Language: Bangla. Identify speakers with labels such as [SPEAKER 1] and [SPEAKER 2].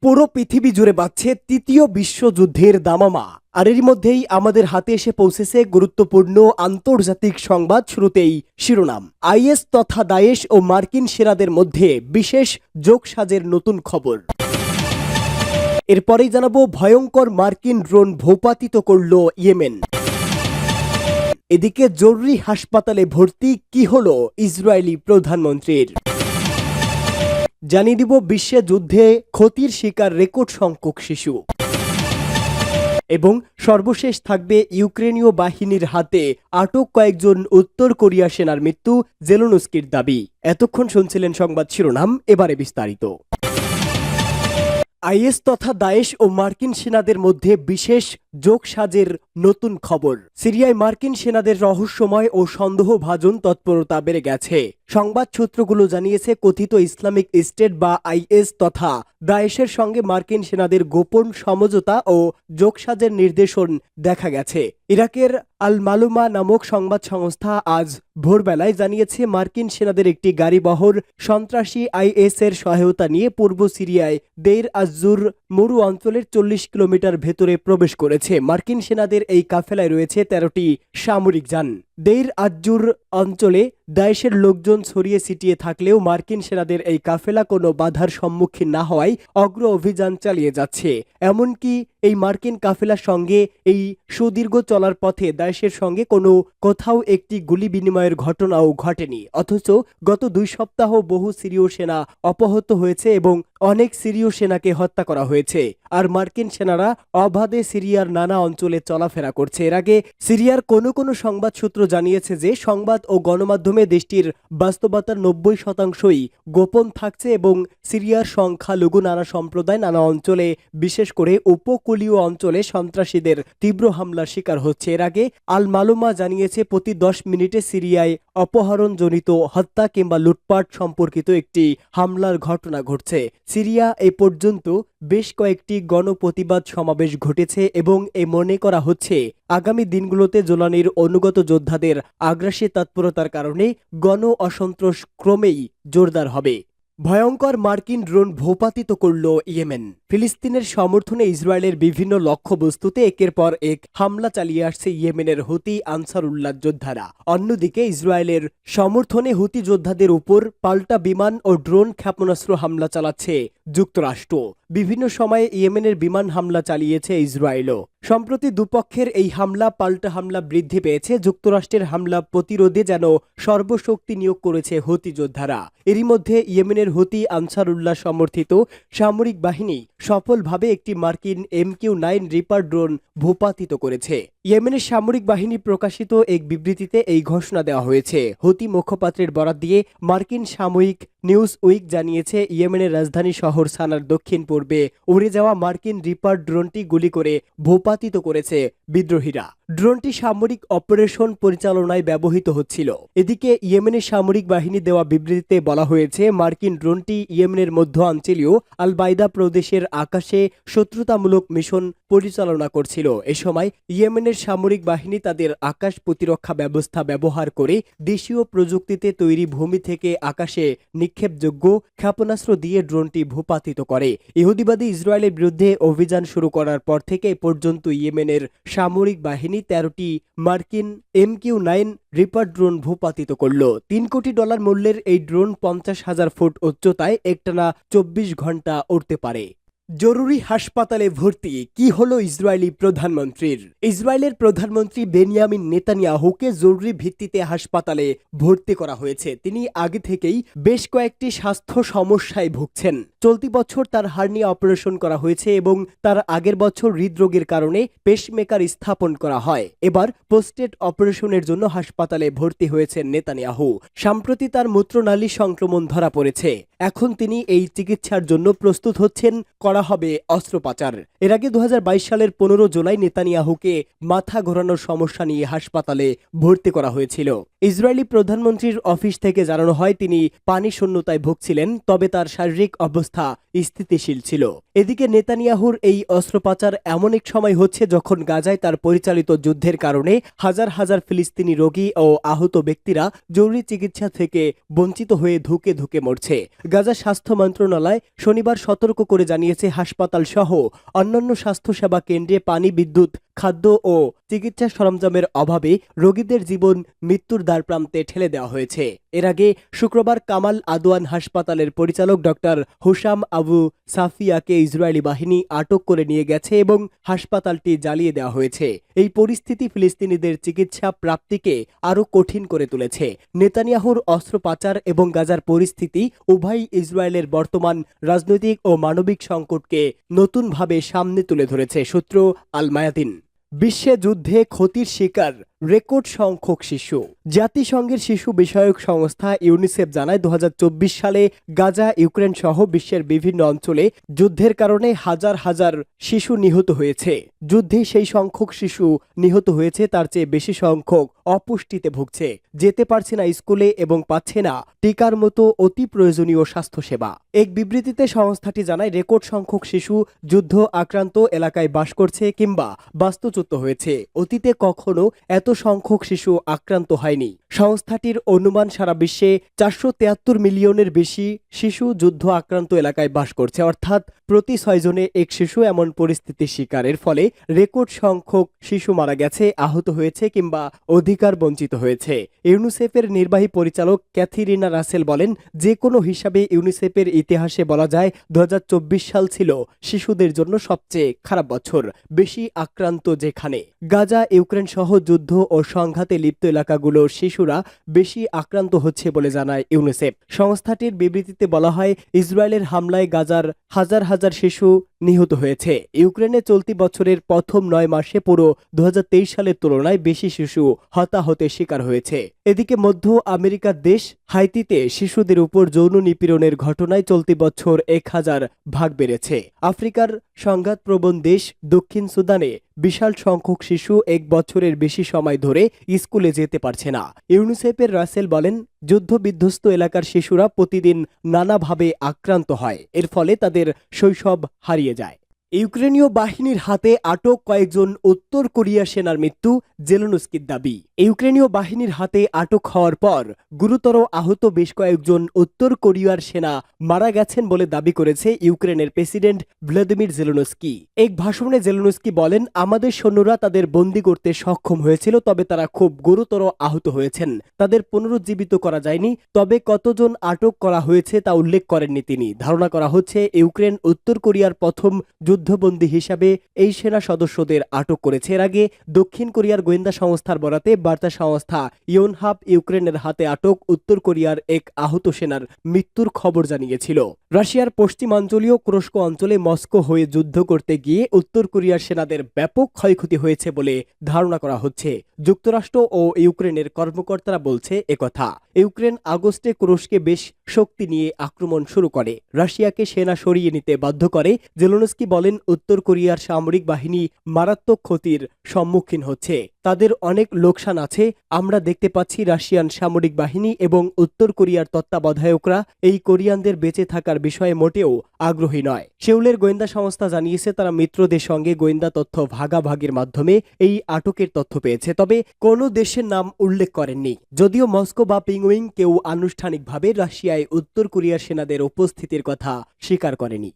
[SPEAKER 1] পুরো পৃথিবী জুড়ে বাজছে তৃতীয় বিশ্বযুদ্ধের দামামা। আর এরই মধ্যেই আমাদের হাতে এসে পৌঁছেছে গুরুত্বপূর্ণ আন্তর্জাতিক সংবাদ। শুরুতেই শিরোনাম। আইএস তথা দায়েশ ও মার্কিন সেনাদের মধ্যে বিশেষ যোগসাজের নতুন খবর। এরপরেই জানাবো ভয়ঙ্কর মার্কিন ড্রোন ভূপাতিত করল ইয়েমেন। এদিকে জরুরি হাসপাতালে ভর্তি কি হলো ইসরায়েলি প্রধানমন্ত্রীর। জানিয়ে দিব বিশ্বে যুদ্ধে ক্ষতির শিকার রেকর্ড সংখ্যক শিশু। এবং সর্বশেষ থাকবে ইউক্রেনীয় বাহিনীর হাতে আটক কয়েকজন উত্তর কোরিয়া সেনার মৃত্যু, জেলেনস্কির দাবি। এতক্ষণ শুনছিলেন সংবাদ শিরোনাম, এবারে বিস্তারিত। আইএস তথা দায়েশ ও মার্কিন সেনাদের মধ্যে বিশেষ যোগসাজের নতুন খবর। সিরিয়ায় মার্কিন সেনাদের রহস্যময় ও সন্দেহভাজন তৎপরতা বেড়ে গেছে। সংবাদ সূত্রগুলো জানিয়েছে কথিত ইসলামিক স্টেট বা আইএস তথা দায়েশের সঙ্গে মার্কিন সেনাদের গোপন সমঝোতা ও যোগসাজের নির্দেশন দেখা গেছে। ইরাকের আল মালুমা নামক সংবাদ সংস্থা আজ ভোরবেলায় জানিয়েছে মার্কিন সেনাদের একটি গাড়িবহর সন্ত্রাসী আইএস এর সহায়তা নিয়ে পূর্ব সিরিয়ায় দেইর আজ-জুর মরু অঞ্চলের 40 কিলোমিটার ভেতরে প্রবেশ করেছে। মার্কিন সেনাদের এই কাফেলায় রয়েছে 13টি সামরিক যান। দেইর আজ-জুর অঞ্চলে দায়েশের লোকজন ছড়িয়ে ছিটিয়ে থাকলেও মার্কিন সেনাদের এই কাফেলা কোনো বাধার সম্মুখীন না হওয়ায় অগ্র অভিযান চালিয়ে যাচ্ছে। এমনকি এই মার্কিন কাফেলার সঙ্গে এই সুদীর্ঘ চলার পথে দায়েশের সঙ্গে কোথাও একটি গুলি বিনিময়ের ঘটনাও ঘটেনি। অথচ গত 2 সপ্তাহ বহু সিরীয় সেনা অপহৃত হয়েছে এবং অনেক সিরীয় সেনাকে হত্যা করা হয়েছে। আর মার্কিন সেনারা অবাধে সিরিয়ার নানা অঞ্চলে চলাফেরা করছে। এর আগে সিরিয়ার কোনো সংবাদ সূত্র জানিয়েছে যে সংবাদ ও গণমাধ্যমে দেশটির বাস্তবতার 90%ই গোপন থাকছে এবং সিরিয়ার সংখ্যালঘু নানা সম্প্রদায় নানা অঞ্চলে, বিশেষ করে উপকূলীয় অঞ্চলে সন্ত্রাসীদের তীব্র হামলার শিকার হচ্ছে। এর আগে আল মালুমা জানিয়েছে প্রতি 10 মিনিটে সিরিয়ায় অপহরণজনিত হত্যা কিংবা লুটপাট সম্পর্কিত একটি হামলার ঘটনা ঘটছে। সিরিয়া এ পর্যন্ত বেশ কয়েকটি গণপ্রতিবাদ সমাবেশ ঘটেছে এবং মনে করা হচ্ছে আগামী দিনগুলোতে জোলানির অনুগত যোদ্ধাদের আগ্রাসী তৎপরতার কারণে গণ অসন্তোষ ক্রমেই জোরদার হবে। ভয়ঙ্কর মার্কিন ড্রোন ভূপাতিত করল ইয়েমেন। ফিলিস্তিনের সমর্থনে ইসরায়েলের বিভিন্ন লক্ষ্যবস্তুতে একের পর এক হামলা চালিয়ে আসছে ইয়েমেনের হুতি আনসারুল্লাহ যোদ্ধারা। অন্যদিকে ইসরায়েলের সমর্থনে হুতি যোদ্ধাদের উপর পাল্টা বিমান ও ড্রোন ক্ষেপণাস্ত্র হামলা চালাচ্ছে যুক্তরাষ্ট্র। বিভিন্ন সময়ে ইয়েমেনের বিমান হামলা চালিয়েছে ইসরায়েলও। সম্প্রতি দুপক্ষের এই পাল্টা হামলা বৃদ্ধি পেয়েছে। যুক্তরাষ্ট্রের হামলা প্রতিরোধে যেন সর্বশক্তি নিয়োগ করেছে হুতি যোদ্ধারা। এরই মধ্যে ইয়েমেনের হুতি আনসারুল্লাহ সমর্থিত সামরিক বাহিনী সফলভাবে একটি মার্কিন MQ-9 রিপার ড্রোন ভূপাতিত করেছে। ইয়েমেনের সামরিক বাহিনী প্রকাশিত এক বিবৃতিতে এই ঘোষণা দেওয়া হয়েছে। হুতি মুখপাত্রের বরাত দিয়ে মার্কিন সাময়িক নিউজ উইক জানিয়েছে ইয়েমেনের রাজধানী শহর সানার দক্ষিণ পূর্বে উড়ে যাওয়া মার্কিন রিপার ড্রোনটি গুলি করে ভূপাতিত করেছে বিদ্রোহীরা। ড্রোনটি সামরিক অপারেশন পরিচালনায় ব্যবহৃত হচ্ছিল। এদিকে ইয়েমেনের সামরিক বাহিনী দেওয়া বিবৃতিতে বলা হয়েছে মার্কিন ড্রোনটি ইয়েমেনের মধ্যাঞ্চলীয় আল বাইদা প্রদেশের আকাশে শত্রুতামূলক মিশন পরিচালনা করছিল। এ সময় ইয়েমেনের সামরিক বাহিনী তাদের আকাশ প্রতিরক্ষা ব্যবস্থা ব্যবহার করে দেশীয় প্রযুক্তিতে তৈরি ভূমি থেকে আকাশে নিক্ষেপযোগ্য ক্ষেপণাস্ত্র দিয়ে ড্রোনটি ভূপাতিত করে। ইহুদিবাদী ইসরায়েলের বিরুদ্ধে অভিযান শুরু করার পর থেকে পর্যন্ত ইয়েমেনের সামরিক বাহিনী 13টি মার্কিন MQ-9 রিপার ড্রোন ভূপাতিত করল। $3 কোটি মূল্যের এই ড্রোন 50,000 ফুট উচ্চতায় একটানা 24 ঘন্টা উড়তে পারে। জরুরি হাসপাতালে ভর্তি কি হলো ইসরায়েলি প্রধানমন্ত্রীর। ইসরায়েলের প্রধানমন্ত্রী বেনিয়ামিন নেতানিয়াহুকে জরুরি ভিত্তিতে হাসপাতালে ভর্তি করা হয়েছে। তিনি আগে থেকেই বেশ কয়েকটি স্বাস্থ্য সমস্যায় ভুগছেন। চলতি বছর তার হার্নিয়া অপারেশন করা হয়েছে এবং তার আগের বছর হৃদরোগের কারণে পেসমেকার স্থাপন করা হয়। এবার পোস্টেড অপারেশনের জন্য হাসপাতালে ভর্তি হয়েছেন নেতানিয়াহু। সম্প্রতি তার মূত্রনালী সংক্রমণ ধরা পড়েছে। এখন তিনি এই চিকিৎসার জন্য প্রস্তুত হচ্ছেন। করা হবে অস্ত্রোপচার। এর আগে 2022 সালের 15 জুলাই নেতানিয়াহুকে মাথা ঘোরানোর সমস্যা নিয়ে হাসপাতালে ভর্তি করা হয়েছিল। ইসরায়েলি প্রধানমন্ত্রীর অফিস থেকে জানানো হয় তিনি পানি শূন্যতায় ভুগছিলেন, তবে তার শারীরিক অবস্থা স্থিতিশীল ছিল। এদিকে নেতানিয়াহুর এই অস্ত্র পাচার এমন এক সময় হচ্ছে যখন গাজায় তার পরিচালিত যুদ্ধের কারণে হাজার হাজার ফিলিস্তিনি রোগী ও আহত ব্যক্তিরা জরুরি চিকিৎসা থেকে বঞ্চিত হয়ে ধুকে ধুকে মরছে। গাজা স্বাস্থ্য মন্ত্রণালয় শনিবার সতর্ক করে জানিয়েছে, হাসপাতাল সহ অন্যান্য স্বাস্থ্যসেবা কেন্দ্রে পানি, বিদ্যুৎ, খাদ্য ও চিকিৎসা সরঞ্জামের অভাবে রোগীদের জীবন মৃত্যুর দ্বারপ্রান্তে ঠেলে দেওয়া হয়েছে। এর আগে শুক্রবার কামাল আদওয়ান হাসপাতালের পরিচালক ডক্টর হুসাম আবু সাফিয়াকে ইসরায়েলি বাহিনী আটক করে নিয়ে গেছে এবং হাসপাতালটি জ্বালিয়ে দেওয়া হয়েছে। এই পরিস্থিতি ফিলিস্তিনিদের চিকিৎসা প্রাপ্তিকে আরও কঠিন করে তুলেছে। নেতানিয়াহুর অস্ত্র পাচার এবং গাজার পরিস্থিতি উভয় ইসরায়েলের বর্তমান রাজনৈতিক ও মানবিক সংকটকে নতুনভাবে সামনে তুলে ধরেছে। সূত্র আল মায়াদিন। বিশ্বে যুদ্ধে ক্ষতির শিকার রেকর্ড সংখ্যক শিশু। জাতিসংঘের শিশু বিষয়ক সংস্থা ইউনিসেফ জানায়, 2024 সালে গাজা, ইউক্রেন সহ বিশ্বের বিভিন্ন অঞ্চলে যুদ্ধের কারণে হাজার হাজার শিশু নিহত হয়েছে। যুদ্ধে সেই সংখ্যক শিশু নিহত হয়েছে, তার চেয়ে বেশি সংখ্যক অপুষ্টিতে ভুগছে, যেতে পারছে না স্কুলে এবং পাচ্ছে না টিকার মতো অতি প্রয়োজনীয় স্বাস্থ্যসেবা। এক বিবৃতিতে সংস্থাটি জানায়, রেকর্ড সংখ্যক শিশু যুদ্ধ আক্রান্ত এলাকায় বাস করছে কিংবা বাস্তুচ্যুত হয়েছে। অতীতে কখনো এত সংখ্যক শিশু আক্রান্ত হয়নি। সংস্থাটির অনুমান, সারা বিশ্বে 473 মিলিয়নের বেশি শিশু যুদ্ধ আক্রান্ত এলাকায় বাস করছে, অর্থাৎ প্রতি 6 জনে এক শিশু এমন পরিস্থিতির শিকারের ফলে রেকর্ড সংখ্যক শিশু মারা গেছে, আহত হয়েছে কিংবা অধিকার বঞ্চিত হয়েছে। ইউনিসেফের নির্বাহী পরিচালক ক্যাথিরিনা রাসেল বলেন, যে কোনো হিসাবে ইউনিসেফের ইতিহাসে বলা যায় 2024 সাল ছিল শিশুদের জন্য সবচেয়ে খারাপ বছর। বেশি আক্রান্ত যেখানে গাজা, ইউক্রেন সহ যুদ্ধ ও সংঘাতে লিপ্ত এলাকাগুলোর শিশুরা বেশি আক্রান্ত হচ্ছে বলে জানায় ইউনিসেফ। সংস্থাটির বিবৃতিতে বলা হয়, ইসরায়েলের হামলায় গাজার হাজার হাজার শিশু নিহত হয়েছে। ইউক্রেনে চলতি বছরের প্রথম 9 মাসে পুরো 2023 সালের তুলনায় বেশি শিশু হতাহতের শিকার হয়েছে। এদিকে মধ্য আমেরিকার দেশ হাইতিতে শিশুদের উপর যৌন নিপীড়নের ঘটনায় চলতি বছর 1000 ভাগ বেড়েছে। আফ্রিকার সংঘাতপ্রবণ দেশ দক্ষিণ সুদানে বিশাল সংখ্যক শিশু 1 বছরের বেশি সময় ধরে স্কুলে যেতে পারছে না। ইউনিসেফের রাসেল বলেন, যুদ্ধ বিধ্বস্ত এলাকার শিশুরা প্রতিদিন নানাভাবে আক্রান্ত হয়, এর ফলে তাদের শৈশব হারিয়ে যায়। ইউক্রেনীয় বাহিনীর হাতে আটক কয়েকজন উত্তর কোরিয়া সেনার মৃত্যু, জেলেনস্কির দাবি। ইউক্রেনীয় বাহিনীর হাতে আটক হওয়ার পর গুরুতর আহত বেশ কয়েকজন উত্তর কোরিয়ার সেনা মারা গেছেন বলে দাবি করেছে ইউক্রেনের প্রেসিডেন্ট ভ্লাদিমির জেলেনস্কি। এক ভাষণে জেলেনস্কি বলেন, আমাদের সৈন্যরা তাদের বন্দী করতে সক্ষম হয়েছিল, তবে তারা খুব গুরুতর আহত হয়েছেন। তাদের পুনরুজ্জীবিত করা যায়নি, তবে কতজন আটক করা হয়েছে তা উল্লেখ করেননি তিনি। ধারণা করা হচ্ছে ইউক্রেন উত্তর কোরিয়ার প্রথম যুদ্ধবন্দী হিসাবে এই সেনা সদস্যদের আটক করেছে। এর আগে দক্ষিণ কোরিয়ার গোয়েন্দা সংস্থার বরাতে বার্তা সংস্থা ইয়োনহাপ ইউক্রেনের হাতে আটক উত্তর কোরিয়ার এক আহত সেনার মৃত্যুর খবর জানিয়েছিল। রাশিয়ার পশ্চিমাঞ্চলীয় কুরস্ক অঞ্চলে মস্কো হয়ে যুদ্ধ করতে গিয়ে উত্তর কোরিয়ার সেনাদের ব্যাপক ক্ষয়ক্ষতি হয়েছে বলে ধারণা করা হচ্ছে। যুক্তরাষ্ট্র ও ইউক্রেনের কর্মকর্তারা বলছে একথা। ইউক্রেন আগস্টে কুরস্কে বেশ শক্তি নিয়ে আক্রমণ শুরু করে, রাশিয়াকে সেনা সরিয়ে নিতে বাধ্য করে। জেলেনস্কি বলেন, উত্তর কোরিয়ার সামরিক বাহিনী মারাত্মক ক্ষতির সম্মুখীন হচ্ছে, তাদের অনেক লোকসান আছে। আমরা দেখতে পাচ্ছি রাশিয়ান সামরিক বাহিনী এবং উত্তর কোরিয়ার তত্ত্বাবধায়করা এই কোরিয়ানদের বেঁচে থাকার বিষয়ে মোটেও আগ্রহী নয়। সেউলের গোয়েন্দা সংস্থা জানিয়েছে, তারা মিত্রদের সঙ্গে গোয়েন্দা তথ্য ভাগাভাগির মাধ্যমে এই আটকের তথ্য পেয়েছে, তবে কোনো দেশের নাম উল্লেখ করেননি। যদিও মস্কো বা পিংউইং কেউ আনুষ্ঠানিকভাবে রাশিয়ায় উত্তর কোরিয়ার সেনাদের উপস্থিতির কথা স্বীকার করেনি।